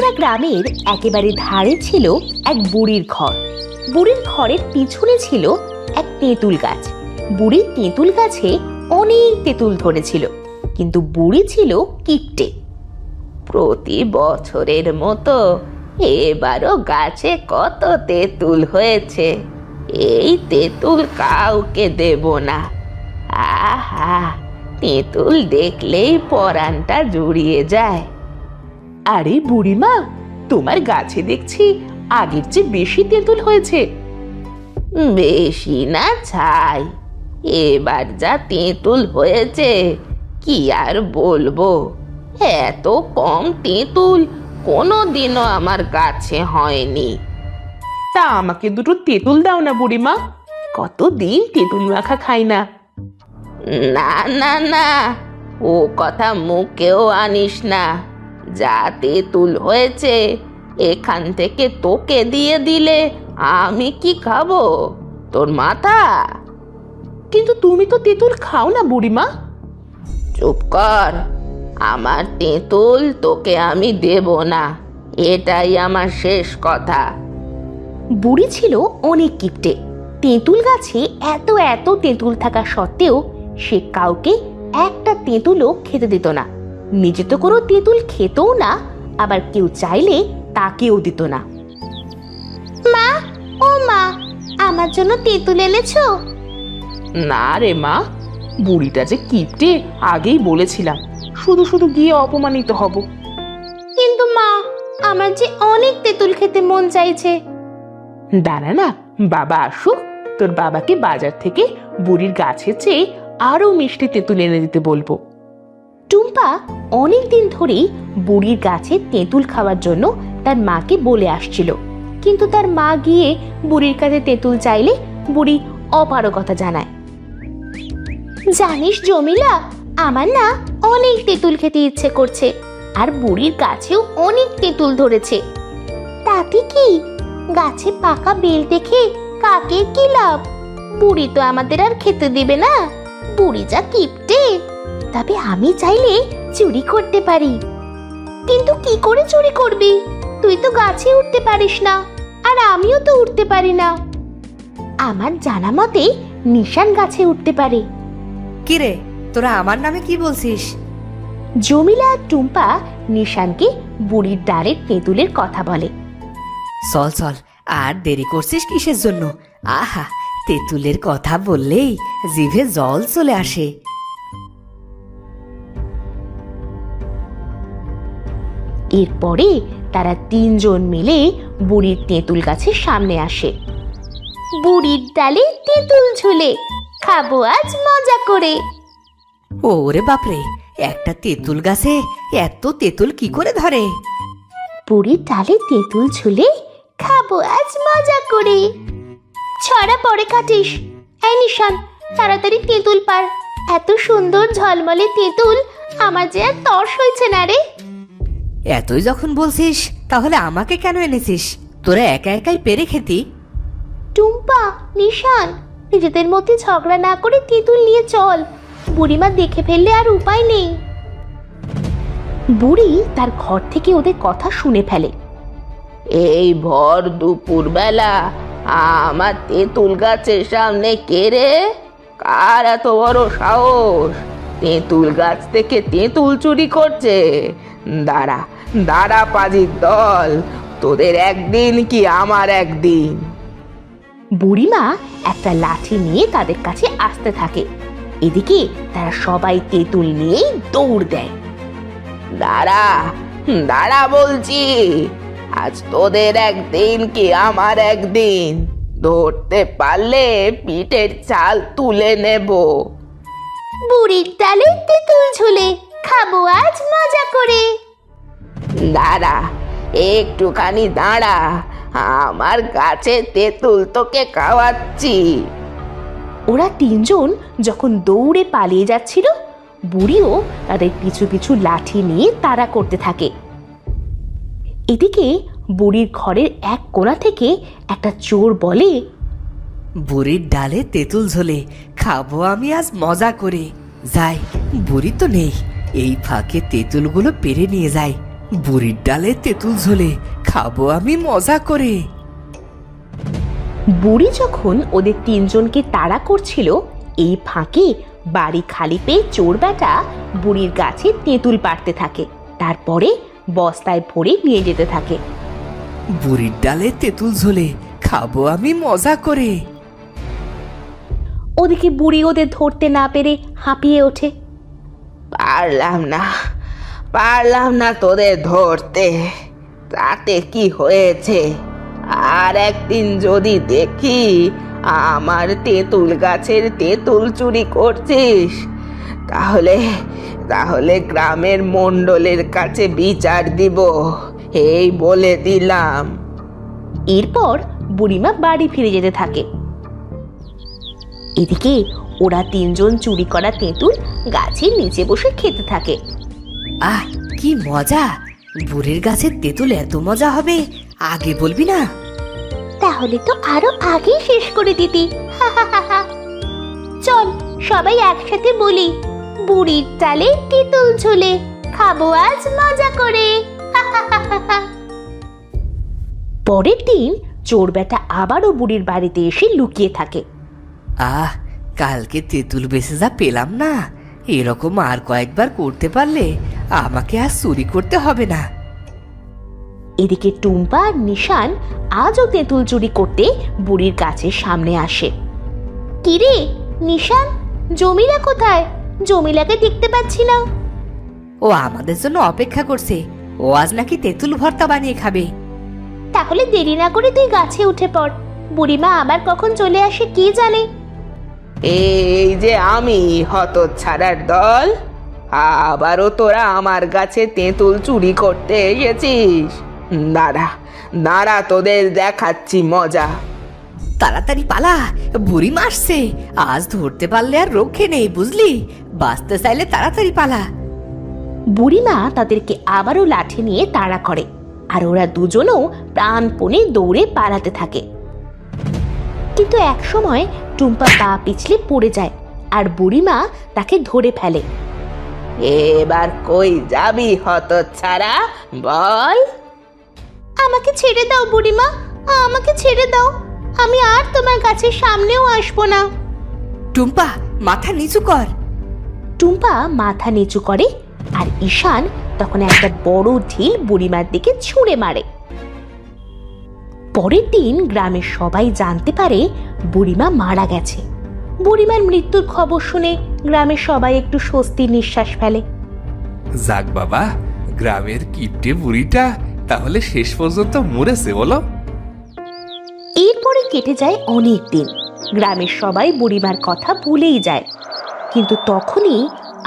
জমিমারা গ্রামের একেবারে ধারে ছিল এক বুড়ির ঘর। বুড়ির ঘরের পিছনে ছিল এক তেঁতুল গাছ। বুড়ির তেঁতুল গাছে অনেক তেঁতুল ধরেছিল, কিন্তু বুড়ি ছিল কিপটে। প্রতি বছরের মতো এবারও গাছে কত তেঁতুল হয়েছে, এই তেঁতুল কাউকে দেব না। আহা, তেঁতুল দেখলেই পরানটা জুড়িয়ে যায়। আরে বুড়িমা, তোমার গাছে দেখছি আগের চেয়ে বেশি তেঁতুল হয়েছে। বেশি না ছাই, এবার যা তেঁতুল হয়েছে কি আর বলবো। এত কম তেঁতুল কোনোদিনও আমার গাছে হয়নি। তা আমাকে দুটো তেঁতুল দাও না বুড়িমা, কতদিন তেঁতুল মাখা খাই না। না না না, ও কথা মুখেও আনিস না। যা তেঁতুল হয়েছে এখান থেকে তোকে দিয়ে দিলে আমি কি খাবো? তোর মাথা। কিন্তু তুমি তো তেঁতুল খাও না বুড়িমা। চুপ কর, আমার তেঁতুল তোকে আমি দেব না, এটাই আমার শেষ কথা। বুড়ি ছিল অনেক কিপটে। তেঁতুল গাছে এত এত তেঁতুল থাকা সত্ত্বেও সে কাউকে একটা তেঁতুলও খেতে দিত না। নিজে তো কোনো তেঁতুল খেতও না, আবার কেউ চাইলে তাকেও দিত না। মা, ও মা, আমার জন্য তেঁতুল এনেছো? না রে মা, বুড়িটা যে কিপটে আগেই বলেছিলাম, শুধু শুধু গিয়ে অপমানিত হব। কিন্তু মা, আমার যে অনেক তেঁতুল খেতে মন চাইছে। দাঁড়া না, বাবা আসুক, তোর বাবাকে বাজার থেকে বুড়ির গাছের চেয়ে আরো মিষ্টি তেঁতুল এনে দিতে বলবো। টুম্পা অনেক দিন ধরেই বুড়ির গাছে তেঁতুল খাওয়ার জন্য তার মাকে বলে আসছিল, কিন্তু তার মা গিয়ে বুড়ির কাছে তেঁতুল চাইলে বুড়ি অপারগতা জানায়। জানিস জমিলা, আমার না অনেক তেঁতুল খেতে ইচ্ছে করছে, আর বুড়ির গাছেও অনেক তেঁতুল ধরেছে। তাতে কি, গাছে পাকা বেল দেখে কাকে কি লাভ? বুড়ি তো আমাদের আর খেতে দিবে না, বুড়ি যা কিপটে। তবে আমি চাইলে চুরি করতে পারি। কিন্তু কি করে চুরি করবি? তুই তো গাছে উঠতে পারিস না, আর আমিও তো উঠতে পারি না। আমার জানা মতে নিশান গাছে উঠতে পারে। কিরে, তোরা আমার নামে কি বলছিস? জমিলা আর টুম্পা নিশানকে বুড়ির ডালের তেঁতুলের কথা বলে। চল চল, আর দেরি করছিস কিসের জন্য? আহা, তেঁতুলের কথা বললেই জিভে জল চলে আসে। এরপরে তারা তিনজন মিলে বুড়ির তেঁতুল গাছের সামনে আসে। বুড়ির ডালে তেঁতুল ঝুলে, খাবো আজ মজা করে। ওরে বাপরে, একটা তেঁতুল গাছে এত তেঁতুল কি করে ধরে? বুড়ির ডালে তেঁতুল ঝুলে, খাবো আজ মজা করে। ছড়া পরে কাটিস। এই নিশান, তাড়াতাড়ি তেঁতুল পার। এত সুন্দর ঝলমলে তেঁতুল আমার যে আর তর্স হয়েছে না রে। এতই যখন বলছিস, তাহলে আমাকে কেন এনেছিস? তোরা একা একাই পেরে খেতি। টুম্পা, নিশান, নিজেদের মধ্যে ঝগড়া না করে তেঁতুল নিয়ে চল, বুড়িমা দেখে ফেললে আর উপায় নেই। বুড়ি তার ঘর থেকে ওদের কথা শুনে ফেলে। এই ভর দুপুর বেলা আমার তেঁতুল গাছের সামনে কে রে? কার এত বড় সাহস তেঁতুল গাছ থেকে তেঁতুল চুরি করছে? দাঁড়া দাঁড়া পাজির দল, তোদের একদিন কি আমার একদিন। বুড়িমা একটা লাঠি নিয়ে তাদের কাছে আসতে থাকে। এদিকে তারা সবাই তেঁতুল নিয়ে দৌড় দেয়। দাঁড়া দাঁড়া বলছি, আজ তোদের একদিন কি আমার একদিন। ধরতে পারলে পিঠের চাল তুলে নেব। বুড়ির ডালে তেঁতুল ঝুলে, খাবো আজ মজা করে। দাঁড়া, একটুখানি দাঁড়া, আমার গাছে তেঁতুল তোকে খাওয়াচ্ছি। ওরা তিনজন যখন দৌড়ে পালিয়ে যাচ্ছিল, বুড়িও তাদের পিছু পিছু লাঠি নিয়ে তাড়া করতে থাকে। এদিকে বুড়ির ঘরের এক কোণা থেকে একটা চোর বলে, বুড়ির ডালে তেঁতুল ঝোলে, খাবো আমি আজ মজা করে। যাই, বুড়ি তো নেই, এই ফাঁকে তেঁতুলগুলো পেরে নিয়ে যায়, বুড়ির ডালে তেঁতুল ঝোলে খাবো আমি মজা করে। বুড়ি যখন ওদের তিনজনকে তাড়া করছিল, এই ফাঁকে বাড়ি খালি পেয়ে চোর বেটা বুড়ির গাছে তেঁতুল পাড়তে থাকে, তারপরে বস্তায় ভরে নিয়ে যেতে থাকে। বুড়ির ডালে তেঁতুল ঝোলে খাবো আমি মজা করে। ওদিকে বুড়ি ওদের ধরতে না পেরে হাঁপিয়ে ওঠে। পারলাম না তোদের ধরতে, তাতে কি হয়েছে? আর একদিন যদি দেখি আমার তেঁতুল গাছের তেঁতুল চুরি করছিস, তাহলে গ্রামের মণ্ডলের কাছে বিচার দিব, এই বলে দিলাম। এরপর বুড়িমা বাড়ি ফিরে যেতে থাকে। এদিকে ওরা তিনজন চুরি করা তেঁতুল গাছের নিচে বসে খেতে থাকে। আহ, কি মজা! বুড়ির গাছের তেঁতুল এত মজা হবে, আগে বলবি না? তাহলে তো আরো আগে শেষ করে দিতি। চল সবাই একসাথে বলি, বুড়ির ডালে তেঁতুল ঝোলে খাবো আজ মজা করে। পরের দিন চোর বেটা আবারও বুড়ির বাড়িতে এসে লুকিয়ে থাকে। আহ, কালকে তেঁতুল বেঁচে যা পেলাম না, এরকম আর কয়েকবার করতে পারলে আমাকে আর চুরি করতে হবে না। এদিকে টুম্পা আর নিশান আজও তেঁতুল চুরি করতে বুড়ির গাছের সামনে আসে। কিরে নিশান, জমিলা কোথায়? জমিলাকে দেখতে পাচ্ছি না। ও আমাদের জন্য অপেক্ষা করছে, ও আজ নাকি তেঁতুল ভর্তা বানিয়ে খাবে। তাহলে দেরি না করে তুই গাছে উঠে পড়, বুড়িমা আবার কখন চলে আসে কে জানে। এই যে আমি হতচ্ছাড়ার দল, আবারও তোরা আমার গাছে তেঁতুল চুরি করতে এসেছিস। দাঁড়া তোদের দেখাচ্ছি মজা। তাড়াতাড়ি পালা, বুড়ি মারছে, আজ ধরতে পারলে আর রক্ষে নেই বুঝলি, বাঁচতে চাইলে তাড়াতাড়ি পালা। বুড়িমা তাদেরকে আবারও লাঠি নিয়ে তাড়া করে, আর ওরা দুজনও প্রাণপণে দৌড়ে পালাতে থাকে। কিন্তু একসময় টুম্পা পা পিছলে পড়ে যায়, আর বুড়িমা তাকে ধরে ফেলে। এবার কই যাবি হতচ্ছাড়া, বল? আমাকে ছেড়ে দাও বুড়িমা, আমাকে ছেড়ে দাও, আমি আর তোমার গাছের সামনেও আসবো না। টুম্পা মাথা নিচু কর। টুম্পা মাথা নিচু করে, আর ঈশান তখন একটা বড় ঢিল বুড়িমার দিকে ছুঁড়ে মারে। পরের দিন গ্রামের সবাই জানতে পারে বুড়িমা মারা গেছে। বুড়িমার মৃত্যুর খবর শুনে গ্রামের সবাই একটু স্বস্তির নিঃশ্বাস ফেলে। যাক বাবা, গ্রামের কিপটে বুড়িটা তাহলে শেষ পর্যন্ত মরেছে বলো। এরপরে কেটে যায় অনেক দিন, গ্রামের সবাই বুড়িমার কথা ভুলেই যায়। কিন্তু তখনই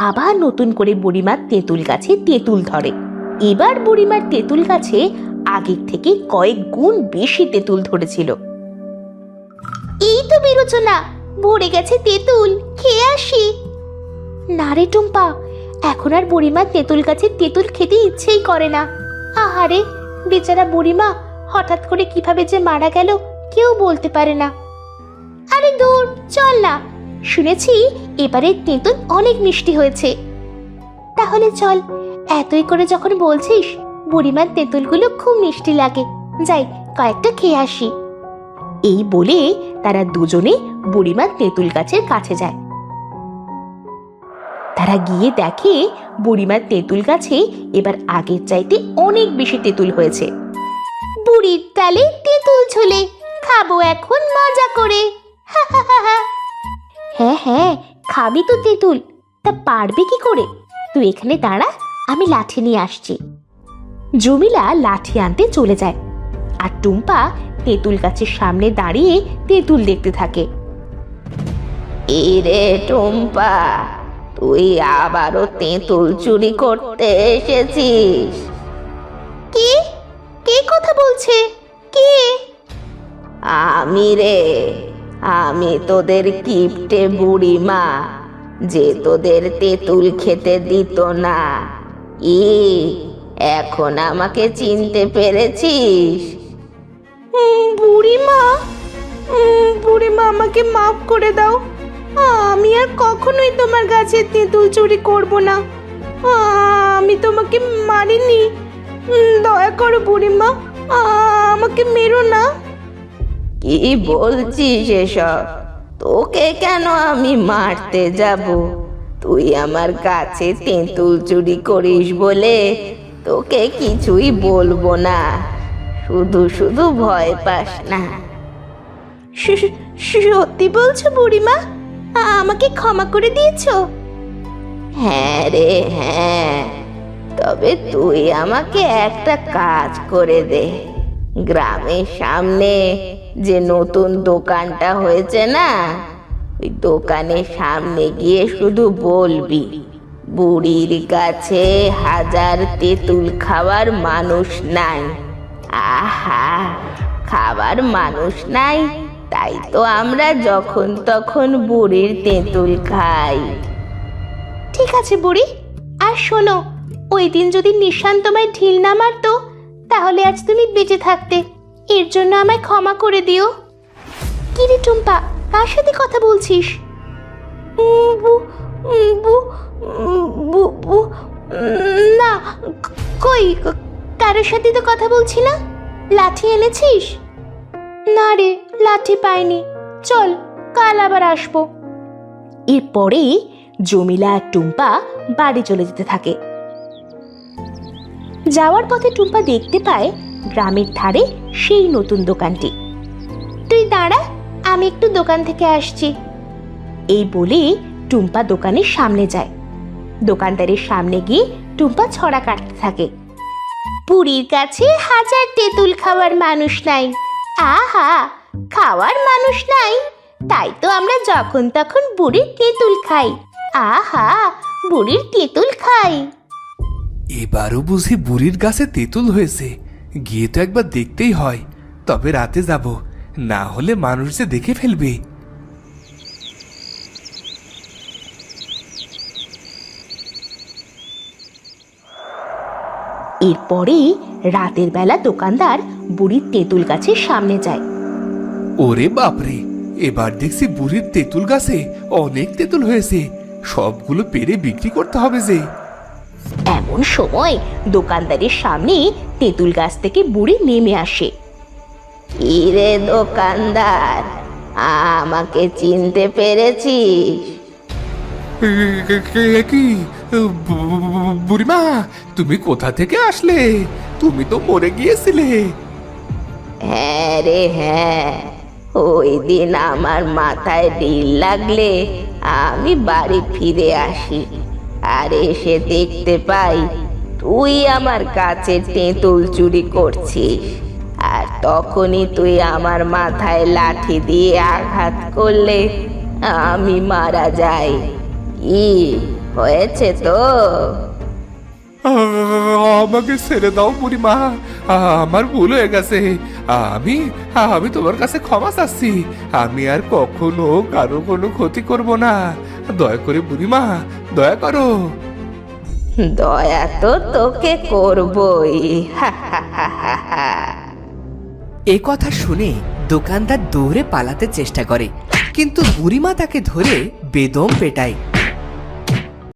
আবার নতুন করে বুড়িমার তেঁতুল গাছে তেঁতুল ধরে। এবার বুড়িমার তেঁতুল গাছে আগের থেকে কয়েক গুণ বেশি তেঁতুল ধরেছিল। এই তো বেরোছো না, ভরে গেছে তেঁতুল, খেয়ে আসি। না রে টুম্পা, এখন আর বুড়িমার তেঁতুল গাছের তেঁতুল খেতে ইচ্ছেই করে না। আহারে বেচারা বুড়িমা হঠাৎ করে কিভাবে যে মারা গেল কেউ বলতে পারে না। আরে দূর, চল না, শুনেছি এবারে তেঁতুল অনেক মিষ্টি হয়েছে। তাহলে চল, এতই করে যখন বলছিস, বুড়িমার তেঁতুলগুলো খুব মিষ্টি লাগে, যাই কয়েকটা খেয়ে আসি। এই বলে তারা দুজনে বুড়িমার তেঁতুল গাছের কাছে যায়। তারা গিয়ে দেখে বুড়িমার তেঁতুল গাছে এবার আগের চাইতে অনেক বেশি তেঁতুল হয়েছে। বুড়ির ডালে তেঁতুল ঝোলে খাবো এখন মজা করে। হ্যাঁ হ্যাঁ, খাবি তো তেঁতুল, তা পারবে কি করে? তুই এখানে দাঁড়া, আমি লাঠি নিয়ে আসছি। জমিলা লাঠি আনতে চলে যায়, আর টুম্পা তেঁতুল গাছের সামনে দাঁড়িয়ে তেঁতুল দেখতে থাকে। এরে টুম্পা, তুই আবারও তেঁতুল চুরি করতে এসেছিস? কে কে কথা বলছে? কে? আমি রে, আমি তোদের কিপটে বুড়িমা, যে তোদের তেঁতুল খেতে দিত না। এখন আমাকে চিনতে পেরেছিস? বুড়িমা, বুড়িমা আমাকে মাফ করে দাও, আমি আর কখনোই তোমার গাছের তেঁতুল চুরি করব না। আমি তোমাকে মারিনি, দয়া করো বুড়িমা, আমাকে মেরো না। কি বলছিস এসব? তোকে কেন আমি মারতে যাব? তুই আমার কাছে তেঁতুল চুরি করিস বলে তোকে কিছুই বলবো না। শুধু শুধু ভয় পাস না। সত্যি বলছো বুড়িমা? আমাকে ক্ষমা করে দিয়েছো? হ্যাঁ রে হ্যাঁ, তবে তুই আমাকে একটা কাজ করে দে। গ্রামের সামনে যে নতুন দোকানটা হয়েছে না, ওই দোকানের সামনে গিয়ে শুধু বলবি, বুড়ির কাছে 1000 তেঁতুল খাওয়ার মানুষ নাই। আহা, খাবার মানুষ নাই, তাই তো আমরা যখন তখন বুড়ির তেঁতুল খাই। ঠিক আছে বুড়ি, আর শোনো, ওই দিন যদি নিশান তোমায় ঢিল না মারতো, তাহলে আজ তুমি বেঁচে থাকতে। এর জন্য আমায় ক্ষমা করে দিও। কি রে টুম্পা, কার সাথে কথা বলছিস? না, কই, কারোর সাথে তো কথা বলছি না। লাঠি এনেছিস? না রে, লাঠি পাইনি। চল, কাল আবার আসবো। এরপরে জমিলা আর টুম্পা বাড়ি চলে যেতে থাকে। যাওয়ার পথে টুম্পা দেখতে পায় গ্রামের ধারে সেই নতুন দোকানটি। তুই দাঁড়া, আমি একটু দোকান থেকে আসছি। এই বলে টুম্পা দোকানের সামনে যায়। দোকানদারের সামনে গিয়ে টুম্পা ছড়া কাটতে থাকে। বুড়ির কাছে 1000 তেঁতুল খাওয়ার মানুষ নাই। আহা, খাওয়ার মানুষ নাই, তাই তো আমরা যখন তখন বুড়ির তেঁতুল খাই। আহা, বুড়ির তেঁতুল খাই। এবারও বুঝি বুড়ির গাছে তেঁতুল হয়েছে, গিয়ে তো একবার দেখতেই হয়। তবে রাতে যাব, না হলে মানুষ যে দেখে ফেলবে। এরপরে রাতের বেলা দোকানদার বুড়ির তেঁতুল গাছের সামনে যায়। ওরে বাপরে, এবার দেখছি বুড়ির তেঁতুল গাছে অনেক তেঁতুল হয়েছে, সবগুলো পেরে বিক্রি করতে হবে যে। এমন সময় দোকানদারের সামনে তেঁতুল গাছ থেকে বুড়ি নেমে আসে। কি রে দোকানদার, আমাকে চিনতে পেরেছিস? কি বুড়িমা, তুমি কোথা থেকে আসলে? তুমি তো মরে গিয়েছিলে। হ্যাঁ রে হ্যাঁ, ওই দিন আমার মাথায় ঢিল লাগলে আমি বাড়ি ফিরে আসি, আর এসে দেখতে পাই তুই আমার কাছে তেঁতুল চুরি করছিস। আর তখনই তুই আমার মাথায় লাঠি দিয়ে আঘাত করলে আমি মারা যাই। কি হয়েছে তো? আমাকে ছেড়ে দাও বুড়িমা, আমার ভুল হয়ে গেছে। আমি আমি তোমার কাছে ক্ষমা চাচ্ছি। আমি আর কখনো কারো কোনো ক্ষতি করব না। দয়া করে বুড়িমা, দয়া করো। দয়া তো তোকে করবই। এ কথা শুনে দোকানদার দৌড়ে পালাতে চেষ্টা করে, কিন্তু বুড়িমা তাকে ধরে বেদম পেটায়।